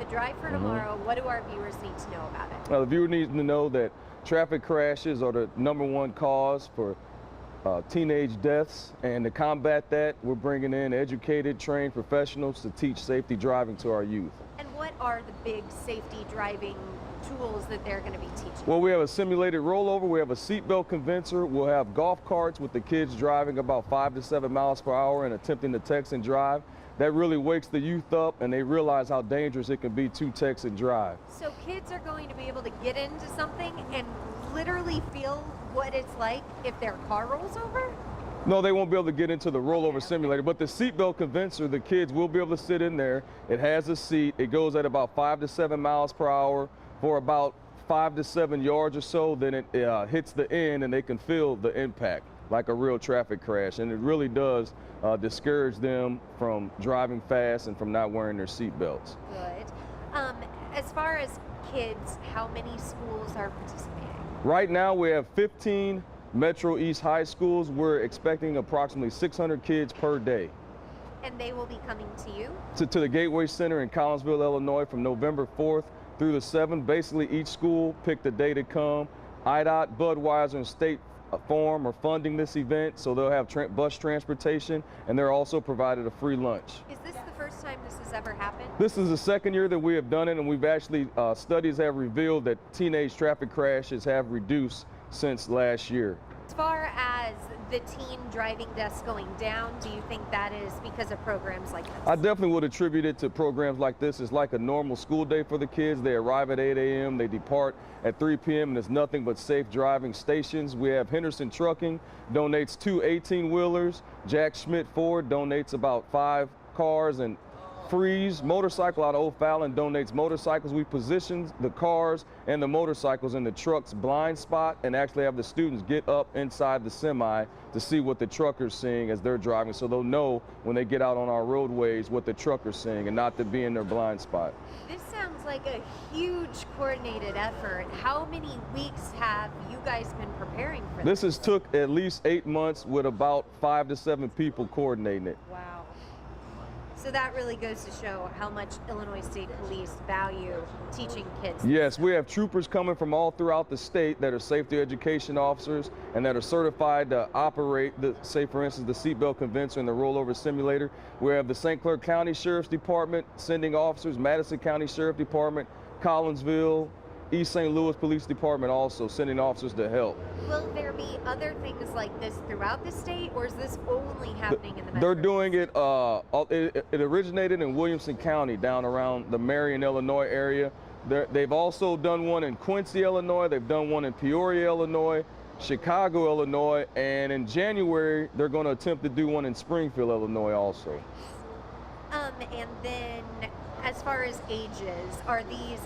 Drive for Tomorrow, what do our viewers need to know about it? The viewer needs to know that traffic crashes are the #1 cause for teenage deaths, and to combat that, we're bringing in educated, trained professionals to teach safety driving to our youth. And what are the big safety driving tools that they're going to be teaching? Well, we have a simulated rollover, we have a seatbelt convincer, we'll have golf carts with the kids driving about 5 to 7 miles per hour and attempting to text and drive. That really wakes the youth up, and they realize how dangerous it can be to text and drive. So kids are going to be able to get into something and literally feel what it's like if their car rolls over? No, they won't be able to get into the rollover simulator, but the seatbelt convincer, the kids will be able to sit in there. It has a seat. It goes at about 5 to 7 miles per hour for about 5 to 7 yards or so. Then it hits the end, and they can feel the impact like a real traffic crash. And it really does discourage them from driving fast and from not wearing their seatbelts. Good. As far as kids, how many schools are participating? Right now we have 15 Metro East high schools. We're expecting approximately 600 kids per day. And they will be coming to you? To the Gateway Center in Collinsville, Illinois from November 4th through the 7th. Basically each school picked a day to come. IDOT, Budweiser, and State Farm are funding this event, so they'll have bus transportation, and they're also provided a free lunch. Is this the first time this has ever happened? This is the second year that we have done it, and we've actually, studies have revealed that teenage traffic crashes have reduced since last year. As far as the teen driving deaths going down, do you think that is because of programs like this? I definitely would attribute it to programs like this. It's like a normal school day for the kids. They arrive at 8 a.m., they depart at 3 p.m., and it's nothing but safe driving stations. We have Henderson Trucking donates 2 18-wheelers. Jack Schmidt Ford donates about 5 cars, and Freeze Motorcycle out of O'Fallon donates motorcycles. We position the cars and the motorcycles in the truck's blind spot and actually have the students get up inside the semi to see what the trucker's seeing as they're driving, so they'll know when they get out on our roadways what the trucker's seeing and not to be in their blind spot. This sounds like a huge coordinated effort. How many weeks have you guys been preparing for this? This has took at least 8 months with about 5 to 7 people coordinating it. Wow. So that really goes to show how much Illinois State Police value teaching kids. Yes, we have troopers coming from all throughout the state that are safety education officers and that are certified to operate, say for instance, the seatbelt convincer and the rollover simulator. We have the St. Clair County Sheriff's Department sending officers, Madison County Sheriff Department, Collinsville, East St. Louis Police Department also sending officers to help. Will there be other things like this throughout the state, or is this only happening in the metro? They're doing it, it originated in Williamson County down around the Marion, Illinois area. They've also done one in Quincy, Illinois. They've done one in Peoria, Illinois, Chicago, Illinois, and in January, they're going to attempt to do one in Springfield, Illinois also. And then as far as ages, are these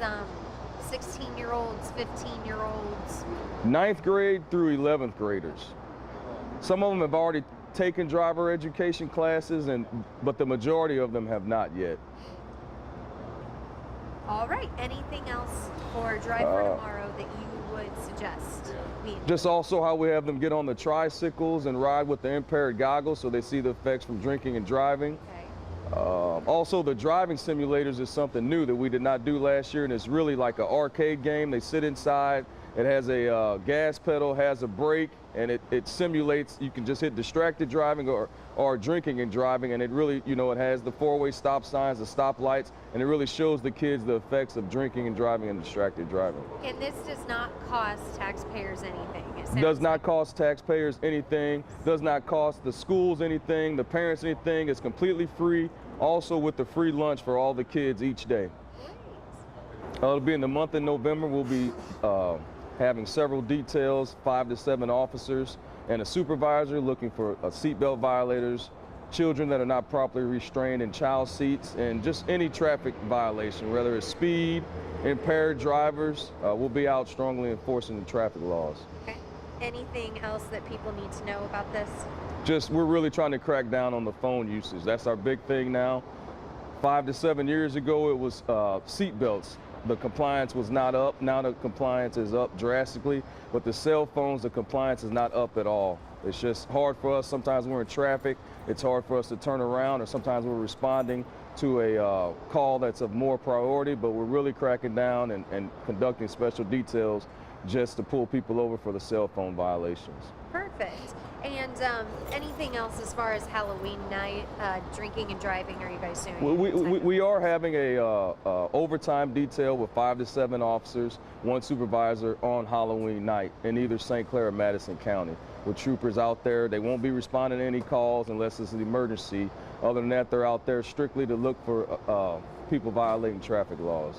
16-year-olds, 15-year-olds? 9th grade through 11th graders. Some of them have already taken driver education classes, but the majority of them have not yet. All right, anything else for Drive for Tomorrow that you would suggest? Just also how we have them get on the tricycles and ride with the impaired goggles so they see the effects from drinking and driving. Okay. Also, the driving simulators is something new that we did not do last year, and it's really like an arcade game. They sit inside, it has a gas pedal, has a brake, and it simulates, you can just hit distracted driving or drinking and driving, and it really, you know, it has the 4-way stop signs, the stop lights, and it really shows the kids the effects of drinking and driving and distracted driving. And this does not cost taxpayers anything? Does not cost taxpayers anything, does not cost the schools anything, the parents anything. It's completely free, also with the free lunch for all the kids each day. It'll be in the month of November. We'll be having several details, 5 to 7 officers and a supervisor looking for seatbelt violators, children that are not properly restrained in child seats, and just any traffic violation, whether it's speed, impaired drivers. We'll be out strongly enforcing the traffic laws. Okay. Anything else that people need to know about this? Just, we're really trying to crack down on the phone usage. That's our big thing now. 5 to 7 years ago, it was seat belts. the compliance was not up. Now the compliance is up drastically, but the cell phones, the compliance is not up at all. It's just hard for us. Sometimes we're in traffic. It's hard for us to turn around, or sometimes we're responding to a call that's of more priority, but we're really cracking down and conducting special details just to pull people over for the cell phone violations. Perfect. And anything else as far as Halloween night, drinking and driving, are you guys doing? We are having a overtime detail with 5 to 7 officers, 1 supervisor on Halloween night in either St. Clair or Madison County. With troopers out there, they won't be responding to any calls unless it's an emergency. Other than that, they're out there strictly to look for people violating traffic laws.